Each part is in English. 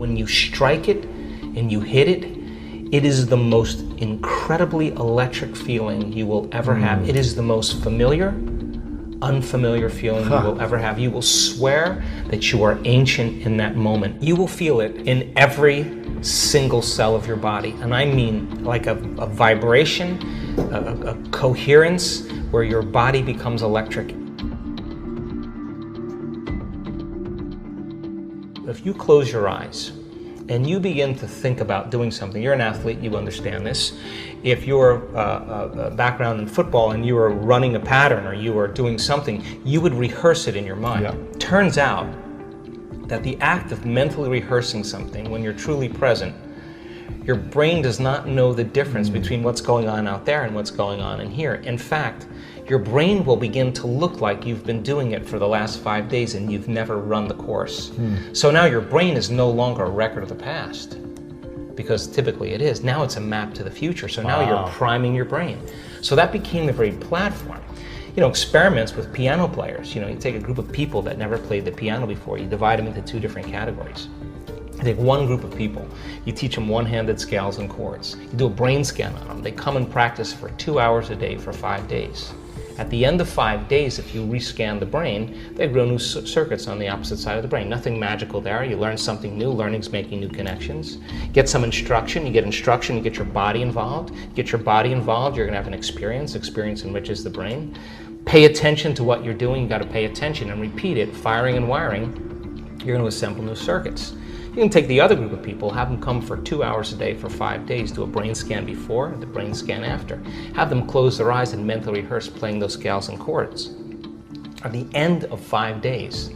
When you strike it and you hit it, it is the most incredibly electric feeling you will ever have. It is the most familiar, unfamiliar feeling you will ever have. You will swear that you are ancient in that moment. You will feel it in every single cell of your body. And I mean like a vibration, a coherence where your body becomes electric. If you close your eyes and you begin to think about doing something, you're an athlete, you understand this. If you're a background in football and you are running a pattern or you are doing something, you would rehearse it in your mind. Yeah. Turns out that the act of mentally rehearsing something when you're truly present, your brain does not know the difference between what's going on out there and what's going on in here. In fact, your brain will begin to look like you've been doing it for the last 5 days and you've never run the course. So now your brain is no longer a record of the past, because typically it is. Now it's a map to the future. So now you're priming your brain. So that became the very platform. You know, experiments with piano players. You know, you take a group of people that never played the piano before, you divide them into 2 different categories. You take one group of people, you teach them one-handed scales and chords. You do a brain scan on them. They come and practice for 2 hours a day for 5 days. At the end of 5 days, if you rescan the brain, they grow new circuits on the opposite side of the brain. Nothing magical there. You learn something new. Learning's making new connections. Get some instruction. You get instruction. You get your body involved. Get your body involved. You're going to have an experience. Experience enriches the brain. Pay attention to what you're doing. You got to pay attention and repeat it. Firing and wiring. You're going to assemble new circuits. You can take the other group of people, have them come for 2 hours a day for 5 days, do a brain scan before, the brain scan after. Have them close their eyes and mentally rehearse playing those scales and chords. At the end of 5 days,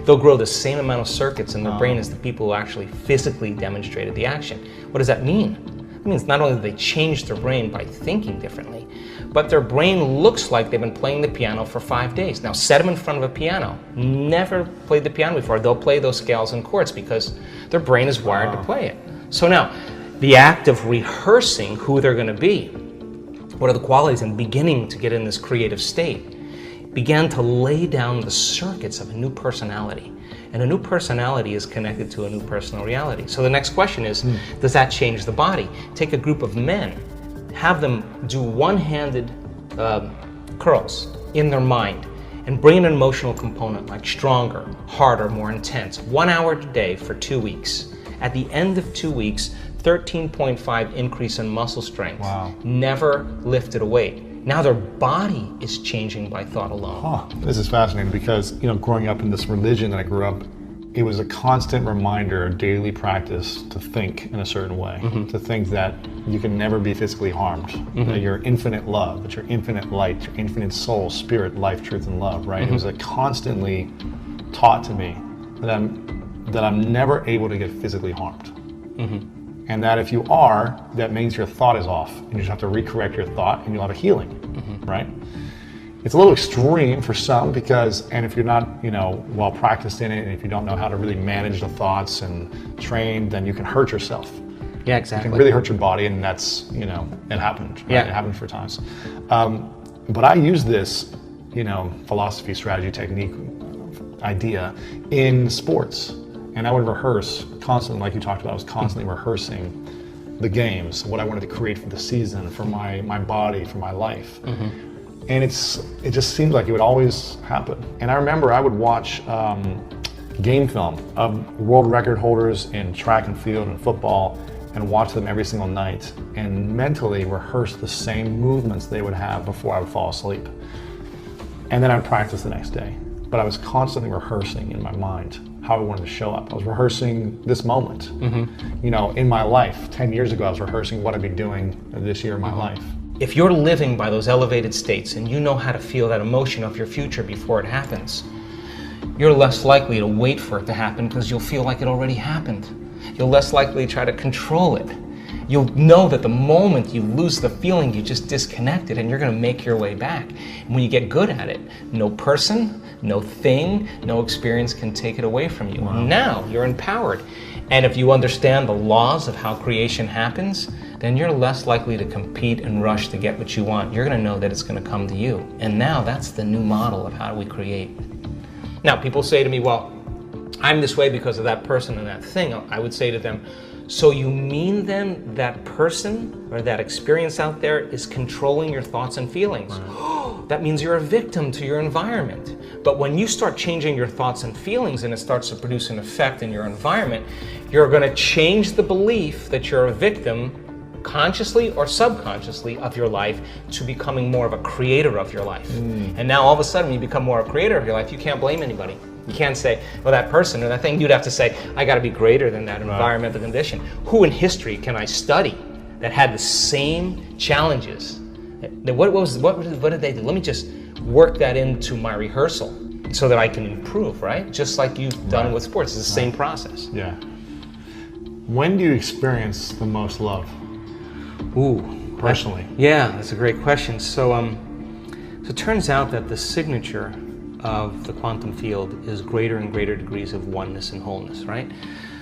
they'll grow the same amount of circuits in their brain as the people who actually physically demonstrated the action. What does that mean? It means not only do they change their brain by thinking differently, but their brain looks like they've been playing the piano for 5 days. Now set them in front of a piano, never played the piano before, they'll play those scales and chords because their brain is wired to play it. So now, the act of rehearsing who they're going to be, what are the qualities, and beginning to get in this creative state, began to lay down the circuits of a new personality. And a new personality is connected to a new personal reality. So the next question is, does that change the body? Take a group of men, have them do one-handed curls in their mind and bring an emotional component like stronger, harder, more intense. 1 hour a day for 2 weeks. At the end of 2 weeks, 13.5 increase in muscle strength. Wow. Never lifted a weight. Now their body is changing by thought alone. This is fascinating because, you know, growing up in this religion that I grew up, it was a constant reminder, a daily practice to think in a certain way, to think that you can never be physically harmed, that you're infinite love, that you're infinite light, your infinite soul, spirit, life, truth, and love, right? It was constantly taught to me that I'm never able to get physically harmed. And that if you are, that means your thought is off, and you just have to recorrect your thought and you'll have a healing, right? It's a little extreme for some because, and if you're not, you know, well practiced in it, and if you don't know how to really manage the thoughts and train, then you can hurt yourself. Yeah, exactly. You can really hurt your body, and that's, you know, it happened. Right? Yeah. It happened for times. But I use this, you know, philosophy, strategy, technique, idea in sports. And I would rehearse constantly, like you talked about, I was constantly rehearsing the games, what I wanted to create for the season, for my body, for my life. And it just seemed like it would always happen. And I remember I would watch game film of world record holders in track and field and football and watch them every single night and mentally rehearse the same movements they would have before I would fall asleep. And then I'd practice the next day. But I was constantly rehearsing in my mind how I wanted to show up. I was rehearsing this moment. You know, in my life, 10 years ago, I was rehearsing what I'd be doing this year in my life. If you're living by those elevated states and you know how to feel that emotion of your future before it happens, you're less likely to wait for it to happen because you'll feel like it already happened. You're less likely to try to control it. You'll know that the moment you lose the feeling, you just disconnected, and you're going to make your way back. And when you get good at it, no person, no thing, no experience can take it away from you. Wow. Now you're empowered. And if you understand the laws of how creation happens, then you're less likely to compete and rush to get what you want. You're going to know that it's going to come to you. And now that's the new model of how we create. Now people say to me, well, I'm this way because of that person and that thing, I would say to them, so you mean then that person or that experience out there is controlling your thoughts and feelings? Right. That means you're a victim to your environment. But when you start changing your thoughts and feelings and it starts to produce an effect in your environment, you're going to change the belief that you're a victim, consciously or subconsciously, of your life to becoming more of a creator of your life. And now all of a sudden when you become more a creator of your life, you can't blame anybody. You can't say, well, that person or that thing. You'd have to say, I got to be greater than that environmental condition. Who in history can I study that had the same challenges? What did they do? Let me just work that into my rehearsal so that I can improve, right? Just like you've done with sports. It's the same process. Yeah. When do you experience the most love? Ooh. Personally. Yeah, that's a great question. So it turns out that the signature of the quantum field is greater and greater degrees of oneness and wholeness, right?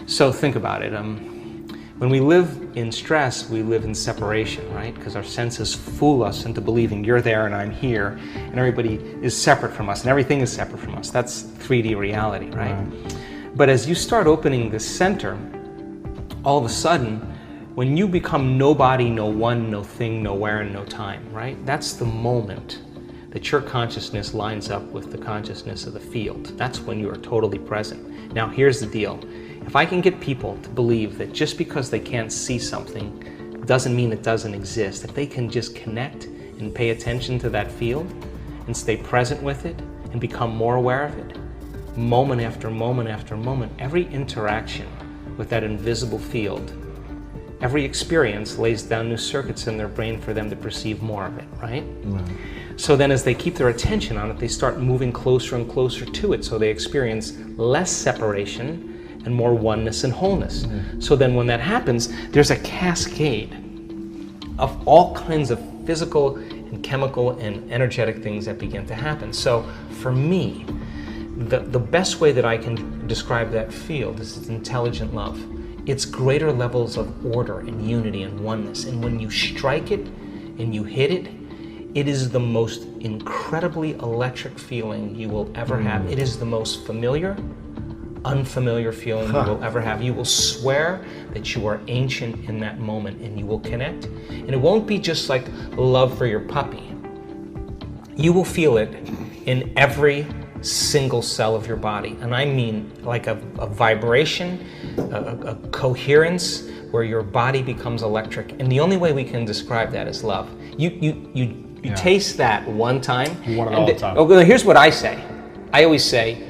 So think about it. When we live in stress, we live in separation, right? Because our senses fool us into believing you're there and I'm here, and everybody is separate from us, and everything is separate from us. That's 3D reality, right? But as you start opening the center, all of a sudden, when you become nobody, no one, no thing, nowhere, and no time, right? That's the moment that your consciousness lines up with the consciousness of the field. That's when you are totally present. Now here's the deal. If I can get people to believe that just because they can't see something doesn't mean it doesn't exist, if they can just connect and pay attention to that field and stay present with it and become more aware of it, moment after moment after moment, every interaction with that invisible field, every experience lays down new circuits in their brain for them to perceive more of it, right? So then as they keep their attention on it, they start moving closer and closer to it, so they experience less separation and more oneness and wholeness. So then when that happens, there's a cascade of all kinds of physical and chemical and energetic things that begin to happen. So for me, the best way that I can describe that field is it's intelligent love. It's greater levels of order and unity and oneness. And when you strike it and you hit it, it is the most incredibly electric feeling you will ever have. It is the most familiar, unfamiliar feeling you will ever have. You will swear that you are ancient in that moment and you will connect. And it won't be just like love for your puppy. You will feel it in every single cell of your body. And I mean like a vibration, a coherence where your body becomes electric. And the only way we can describe that is love. You taste that one time. You want it all the time. Oh, here's what I say. I always say,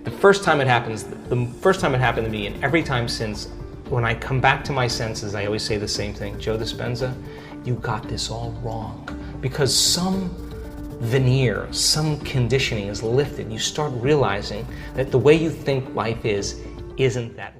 the first time it happens, the first time it happened to me, and every time since, when I come back to my senses, I always say the same thing. Joe Dispenza, you got this all wrong. Because some veneer, some conditioning is lifted. You start realizing that the way you think life isn't that